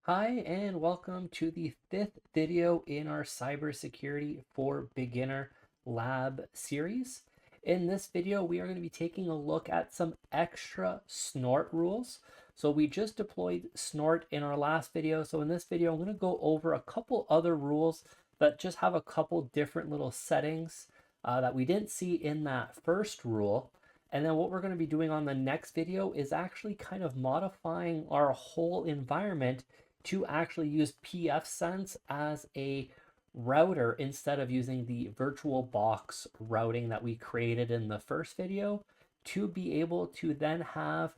Hi, and welcome to the fifth video in our Cybersecurity for Beginner Lab series. In this video, we are going to be taking a look at some extra Snort rules. So we just deployed Snort in our last video. So in this video, I'm going to go over a couple other rules that just have a couple different little settings that we didn't see in that first rule. And then what we're going to be doing on the next video is actually kind of modifying our whole environment to actually use pfSense as a router instead of using the VirtualBox routing that we created in the first video, to be able to then have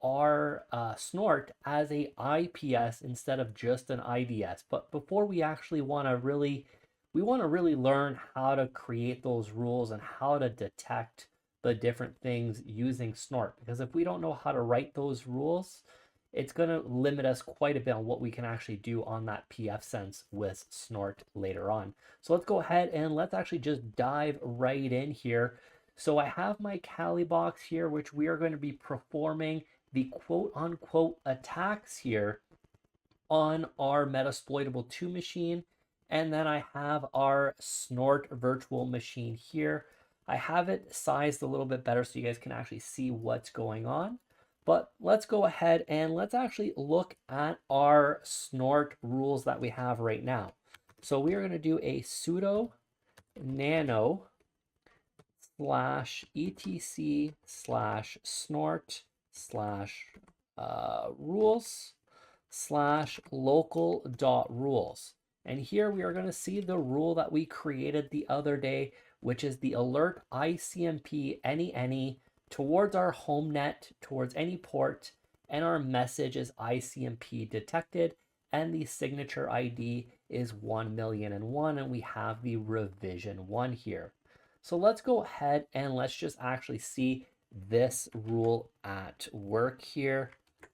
our Snort as a IPS instead of just an IDS. But before we actually we want to really learn how to create those rules and how to detect the different things using Snort. Because if we don't know how to write those rules, it's going to limit us quite a bit on what we can actually do on that pfSense with Snort later on. So let's go ahead and let's actually just dive right in here. So I have my Kali box here, which we are going to be performing the quote unquote attacks here on our Metasploitable 2 machine. And then I have our Snort virtual machine here. I have it sized a little bit better so you guys can actually see what's going on. But let's go ahead and let's actually look at our Snort rules that we have right now. So we are going to do a sudo nano /etc /snort /rules /local.rules. And here we are going to see the rule that we created the other day, which is the alert ICMP any towards our home net, towards any port, and our message is ICMP detected, and the signature ID is 1,000,001, and we have the revision 1 here. So let's go ahead and let's just actually see this rule at work here.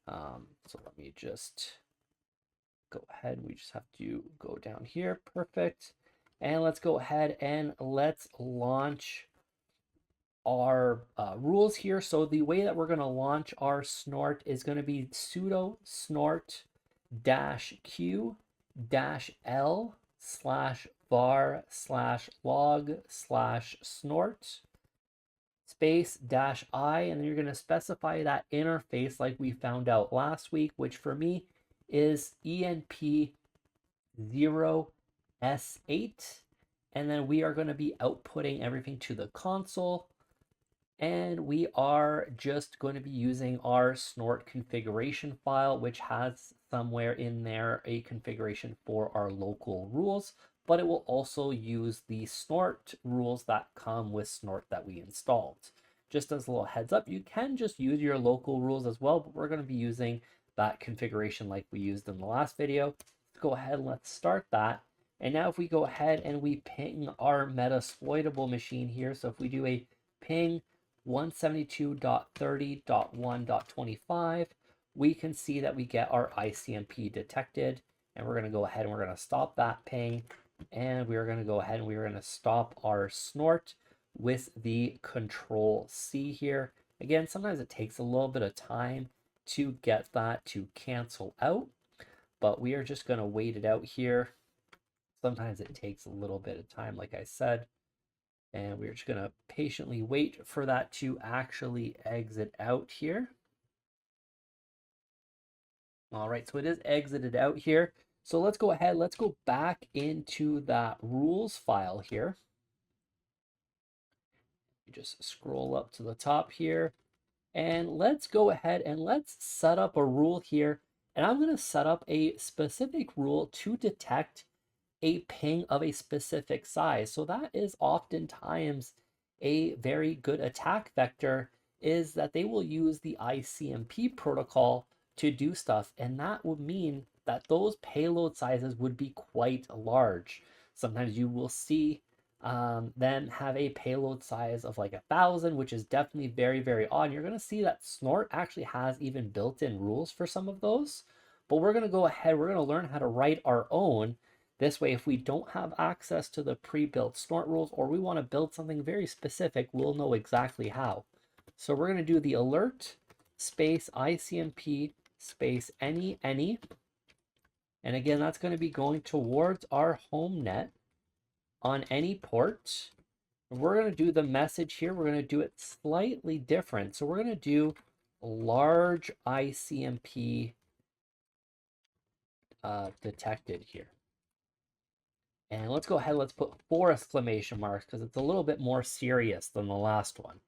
So let me just go ahead. We just have to go down here. Perfect. And let's go ahead and let's launch our rules here. So the way that we're going to launch our Snort is going to be sudo snort -q -l /var /log /snort space -i, and then you're going to specify that interface like we found out last week, which for me is enp0s8, and then we are going to be outputting everything to the console. And we are just going to be using our Snort configuration file, which has somewhere in there a configuration for our local rules, but it will also use the Snort rules that come with Snort that we installed. Just as a little heads up, you can just use your local rules as well, but we're going to be using that configuration like we used in the last video. Let's go ahead and let's start that. And now if we go ahead and we ping our Metasploitable machine here, so if we do a ping 172.30.1.25, we can see that we get our ICMP detected, and we're going to go ahead and we're going to stop that ping, and we're going to go ahead and we're going to stop our Snort with the Control C here. Again, sometimes it takes a little bit of time to get that to cancel out, but we are just going to wait it out here. Sometimes it takes a little bit of time, like I said. And we're just going to patiently wait for that to actually exit out here. All right, so it is exited out here. So let's go ahead, let's go back into that rules file here. Just scroll up to the top here. And let's go ahead and let's set up a rule here. And I'm going to set up a specific rule to detect a ping of a specific size. So that is oftentimes a very good attack vector, is that they will use the ICMP protocol to do stuff. And that would mean that those payload sizes would be quite large. Sometimes you will see them have a payload size of like 1,000, which is definitely very odd. You're going to see that Snort actually has even built-in rules for some of those. But we're going to go ahead, we're going to learn how to write our own. This way, if we don't have access to the pre-built Snort rules, or we want to build something very specific, we'll know exactly how. So we're going to do the alert space ICMP space any, And again, that's going to be going towards our home net on any port. We're going to do the message here. We're going to do it slightly different. So we're going to do large ICMP detected here. And let's go ahead, let's put 4 exclamation marks because it's a little bit more serious than the last one.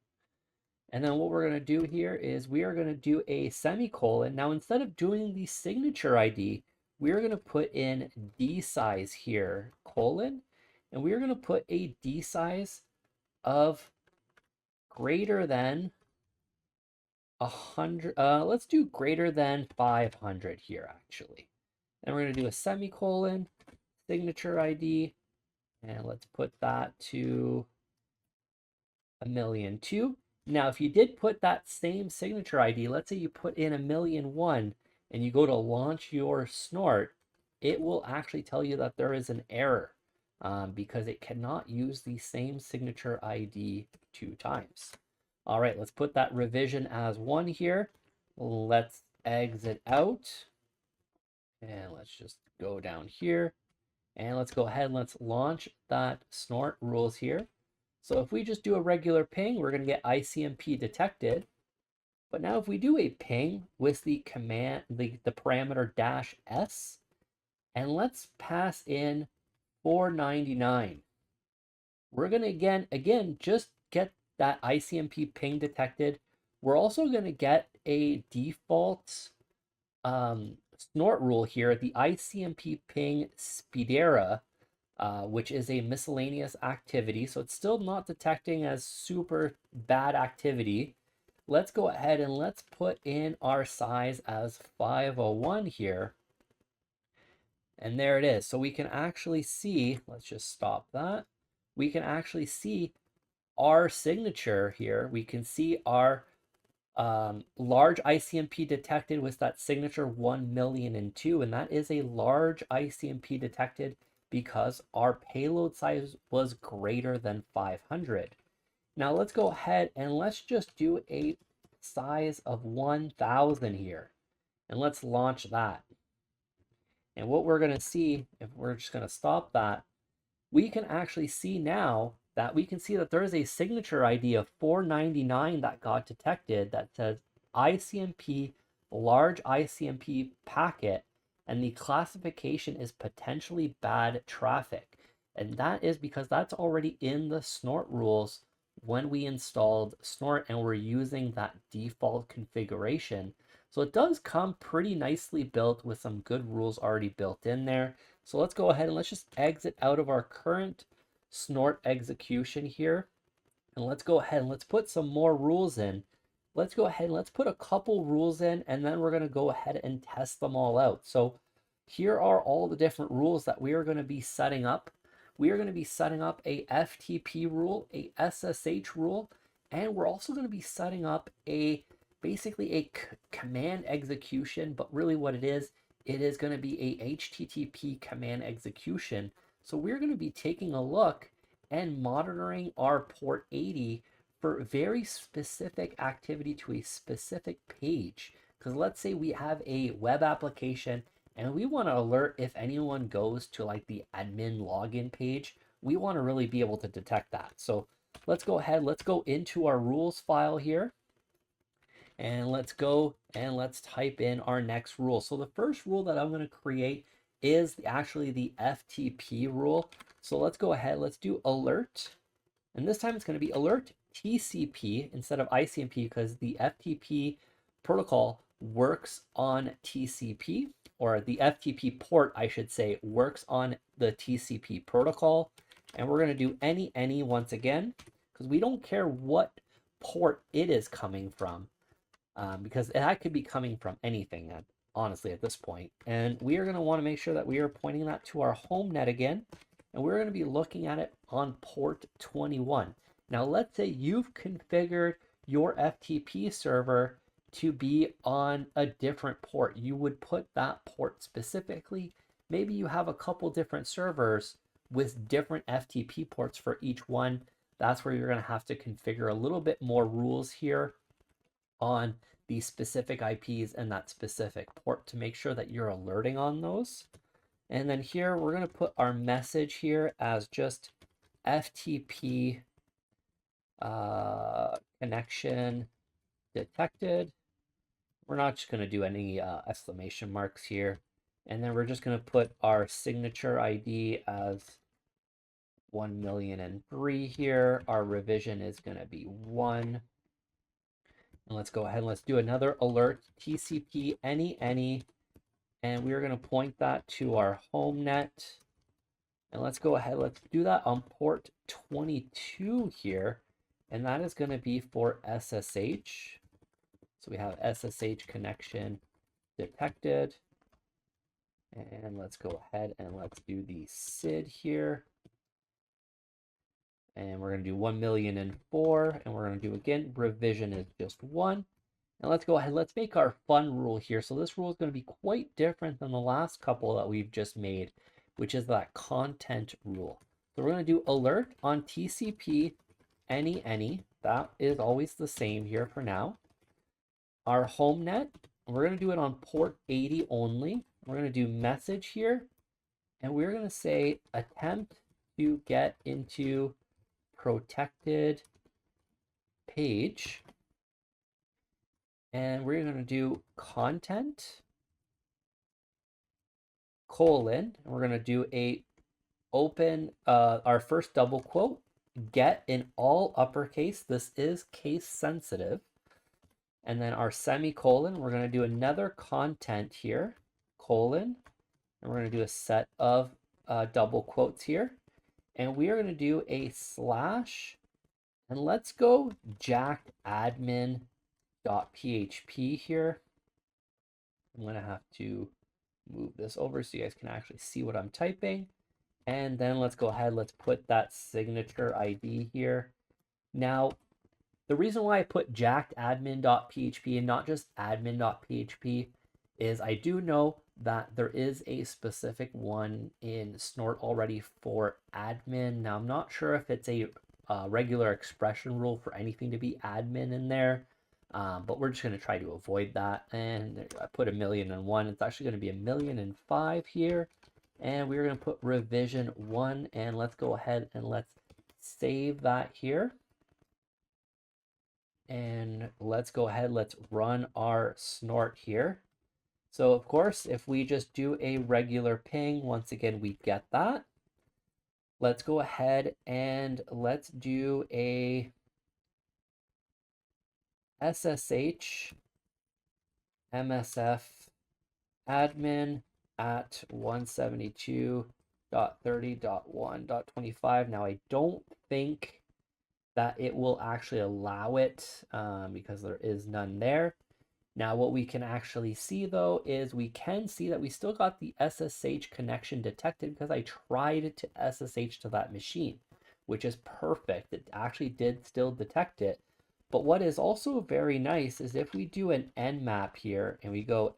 And then what we're going to do here is we are going to do a semicolon. Now, instead of doing the signature ID, we're going to put in D size here, colon, and we're going to put a D size of greater than 100. Let's do greater than 500 here, actually. And we're going to do a semicolon, signature ID, and let's put that to 1,000,002. Now, if you did put that same signature ID, let's say you put in 1,000,001 and you go to launch your Snort, it will actually tell you that there is an error because it cannot use the same signature ID 2 times. All right, let's put that revision as 1 here. Let's exit out. And let's just go down here. And let's go ahead and let's launch that Snort rules here. So if we just do a regular ping, we're going to get ICMP detected. But now if we do a ping with the command, the parameter -s, and let's pass in 499. We're going to again, just get that ICMP ping detected. We're also going to get a default Snort rule here, the ICMP ping speedera, which is a miscellaneous activity. So it's still not detecting as super bad activity. Let's go ahead and let's put in our size as 501 here. And there it is. So we can actually see, let's just stop that. We can actually see our signature here. We can see our large ICMP detected with that signature 1,000,002, and that is a large ICMP detected because our payload size was greater than 500. Now let's go ahead and let's just do a size of 1,000 here, and let's launch that. And what we're going to see, if we're just going to stop that, we can actually see now that we can see that there is a signature ID of 499 that got detected that says ICMP, large ICMP packet, and the classification is potentially bad traffic. And that is because that's already in the Snort rules when we installed Snort and we're using that default configuration. So it does come pretty nicely built with some good rules already built in there. So let's go ahead and let's just exit out of our current Snort execution here. And let's go ahead and let's put some more rules in. Let's go ahead and let's put a couple rules in, and then we're going to go ahead and test them all out. So here are all the different rules that we are going to be setting up. We are going to be setting up a FTP rule, a SSH rule, and we're also going to be setting up basically a command execution, but really what it is going to be a HTTP command execution. So we're going to be taking a look and monitoring our port 80 for very specific activity to a specific page. Because let's say we have a web application and we want to alert if anyone goes to like the admin login page. We want to really be able to detect that. So let's go ahead, let's go into our rules file here. And let's go and let's type in our next rule. So the first rule that I'm going to create is actually the FTP rule. So let's go ahead, let's do alert. And this time it's going to be alert TCP instead of ICMP because the FTP protocol works on TCP, or the FTP port, I should say, works on the TCP protocol. And we're going to do any once again, because we don't care what port it is coming from. Because that could be coming from anything, honestly, at this point. And we are going to want to make sure that we are pointing that to our home net again. And we're going to be looking at it on port 21. Now, let's say you've configured your FTP server to be on a different port. You would put that port specifically. Maybe you have a couple different servers with different FTP ports for each one. That's where you're going to have to configure a little bit more rules here on the specific IPs and that specific port to make sure that you're alerting on those. And then here, we're going to put our message here as just FTP connection detected. We're not just going to do any exclamation marks here. And then we're just going to put our signature ID as 1,000,003 here. Our revision is going to be 1. And let's go ahead and let's do another alert, TCP any, and we're going to point that to our home net. And let's go ahead, let's do that on port 22 here. And that is going to be for SSH. So we have SSH connection detected. And let's go ahead and let's do the SID here. And we're going to do 1,000,004. And we're going to do again, revision is just 1. And let's go ahead, let's make our fun rule here. So this rule is going to be quite different than the last couple that we've just made, which is that content rule. So we're going to do alert on TCP any. That is always the same here for now. Our home net, we're going to do it on port 80 only. We're going to do message here, and we're going to say attempt to get into protected page. And we're going to do content, colon, and we're going to do a open, our first double quote, get in all uppercase. This is case sensitive. And then our semicolon, we're going to do another content here, colon, and we're going to do a set of double quotes here. And we are going to do a slash, and let's go jacked admin.php here. I'm going to have to move this over so you guys can actually see what I'm typing. And then let's go ahead, let's put that signature ID here. Now, the reason why I put jacked admin.php and not just admin.php is I do know that there is a specific one in Snort already for admin. Now, I'm not sure if it's a regular expression rule for anything to be admin in there, but we're just going to try to avoid that. And I put 1,000,001. It's actually going to be 1,000,005 here. And we're going to put revision 1. And let's go ahead and let's save that here. And let's go ahead, let's run our Snort here. So of course, if we just do a regular ping, once again, we get that. Let's go ahead and let's do a SSH MSF admin at 172.30.1.25. Now, I don't think that it will actually allow it because there is none there. Now, what we can actually see, though, is we can see that we still got the SSH connection detected because I tried to SSH to that machine, which is perfect. It actually did still detect it. But what is also very nice is if we do an nmap here and we go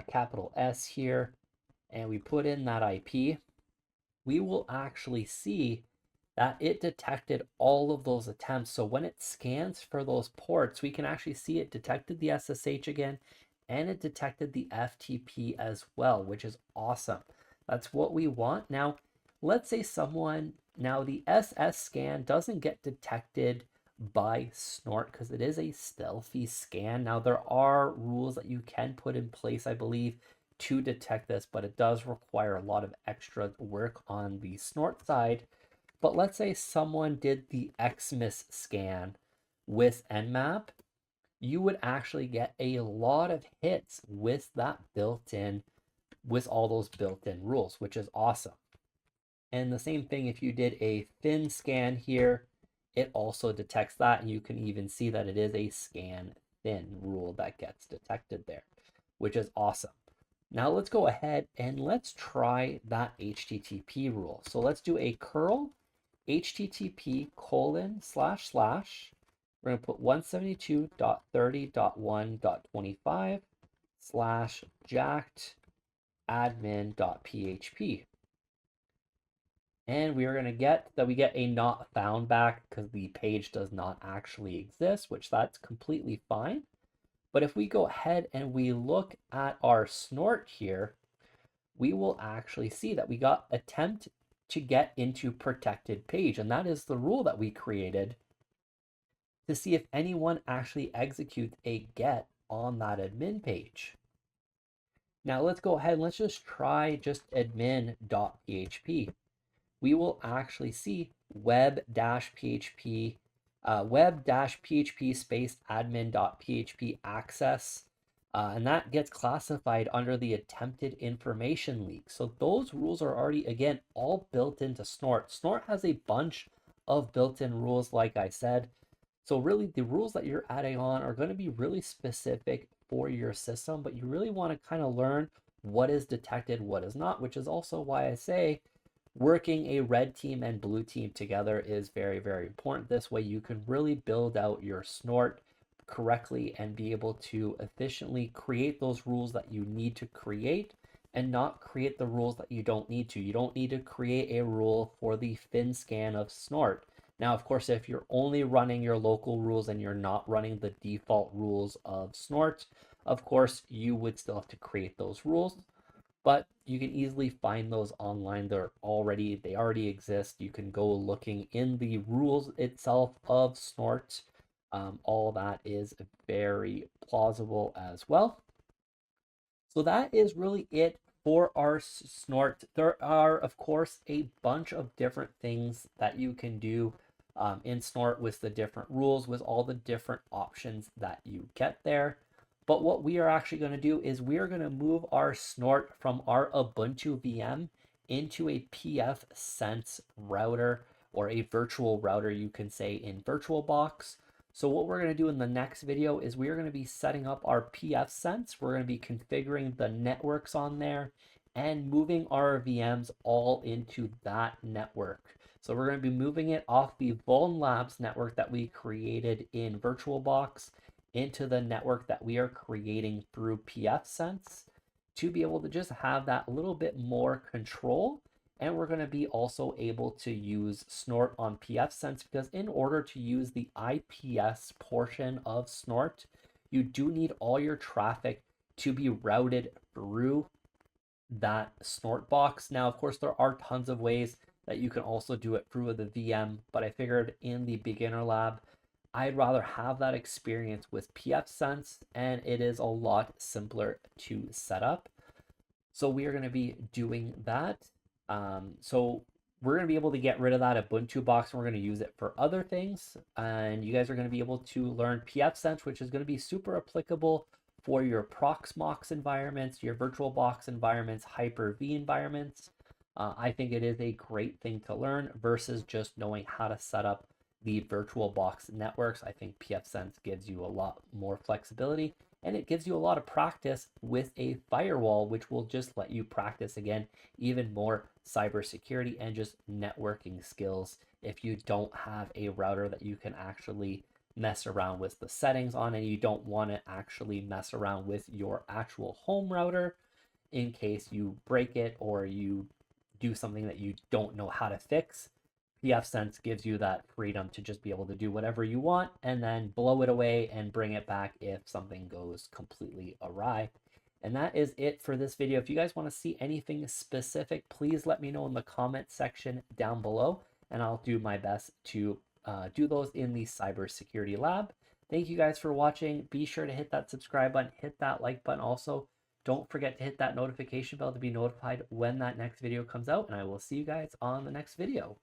capital S here, and we put in that IP, we will actually see that it detected all of those attempts. So when it scans for those ports, we can actually see it detected the SSH again, and it detected the FTP as well, which is awesome. That's what we want. Now, let's say now the SS scan doesn't get detected by Snort because it is a stealthy scan. Now, there are rules that you can put in place, I believe, to detect this, but it does require a lot of extra work on the Snort side. But let's say someone did the Xmas scan with Nmap, you would actually get a lot of hits with that built-in, with all those built-in rules, which is awesome. And the same thing if you did a thin scan here, it also detects that, and you can even see that it is a scan thin rule that gets detected there, which is awesome. Now let's go ahead and let's try that HTTP rule. So let's do a curl HTTP : We're going to put 172.30.1.25 / jacked admin.php. And we are going to get that we get a not found back because the page does not actually exist, which that's completely fine. But if we go ahead and we look at our Snort here, we will actually see that we got attempt to get into protected page. And that is the rule that we created to see if anyone actually executes a get on that admin page. Now let's go ahead and let's just try just admin.php. We will actually see web-php web-php space admin.php access, and that gets classified under the attempted information leak. So those rules are already, again, all built into Snort. Snort has a bunch of built-in rules, like I said. So really the rules that you're adding on are going to be really specific for your system, but you really want to kind of learn what is detected, what is not, which is also why I say working a red team and blue team together is very, very important. This way you can really build out your Snort correctly and be able to efficiently create those rules that you need to create and not create the rules that you don't need to. You don't need to create a rule for the fin scan of Snort. Now, of course, if you're only running your local rules and you're not running the default rules of Snort, of course, you would still have to create those rules, but you can easily find those online. They already exist. You can go looking in the rules itself of Snort. All that is very plausible as well. So that is really it for our Snort. There are, of course, a bunch of different things that you can do in Snort with the different rules, with all the different options that you get there. But what we are actually going to do is we are going to move our Snort from our Ubuntu VM into a pfSense router, or a virtual router, you can say, in VirtualBox. So what we're going to do in the next video is we are going to be setting up our pfSense. We're going to be configuring the networks on there and moving our VMs all into that network. So we're going to be moving it off the Vuln Labs network that we created in VirtualBox into the network that we are creating through pfSense to be able to just have that little bit more control. And we're going to be also able to use Snort on pfSense, because in order to use the IPS portion of Snort, you do need all your traffic to be routed through that Snort box. Now, of course, there are tons of ways that you can also do it through the VM, but I figured in the beginner lab, I'd rather have that experience with pfSense, and it is a lot simpler to set up. So we are going to be doing that. So we're going to be able to get rid of that Ubuntu box, and we're going to use it for other things. And you guys are going to be able to learn pfSense, which is going to be super applicable for your Proxmox environments, your VirtualBox environments, Hyper-V environments. I think it is a great thing to learn versus just knowing how to set up the VirtualBox networks. I think pfSense gives you a lot more flexibility, and it gives you a lot of practice with a firewall, which will just let you practice, again, even more cybersecurity and just networking skills if you don't have a router that you can actually mess around with the settings on, and you don't want to actually mess around with your actual home router in case you break it or you do something that you don't know how to fix. pfSense gives you that freedom to just be able to do whatever you want and then blow it away and bring it back if something goes completely awry. And that is it for this video. If you guys want to see anything specific, please let me know in the comment section down below, and I'll do my best to do those in the cybersecurity lab. Thank you guys for watching. Be sure to hit that subscribe button, hit that like button. Also, don't forget to hit that notification bell to be notified when that next video comes out, and I will see you guys on the next video.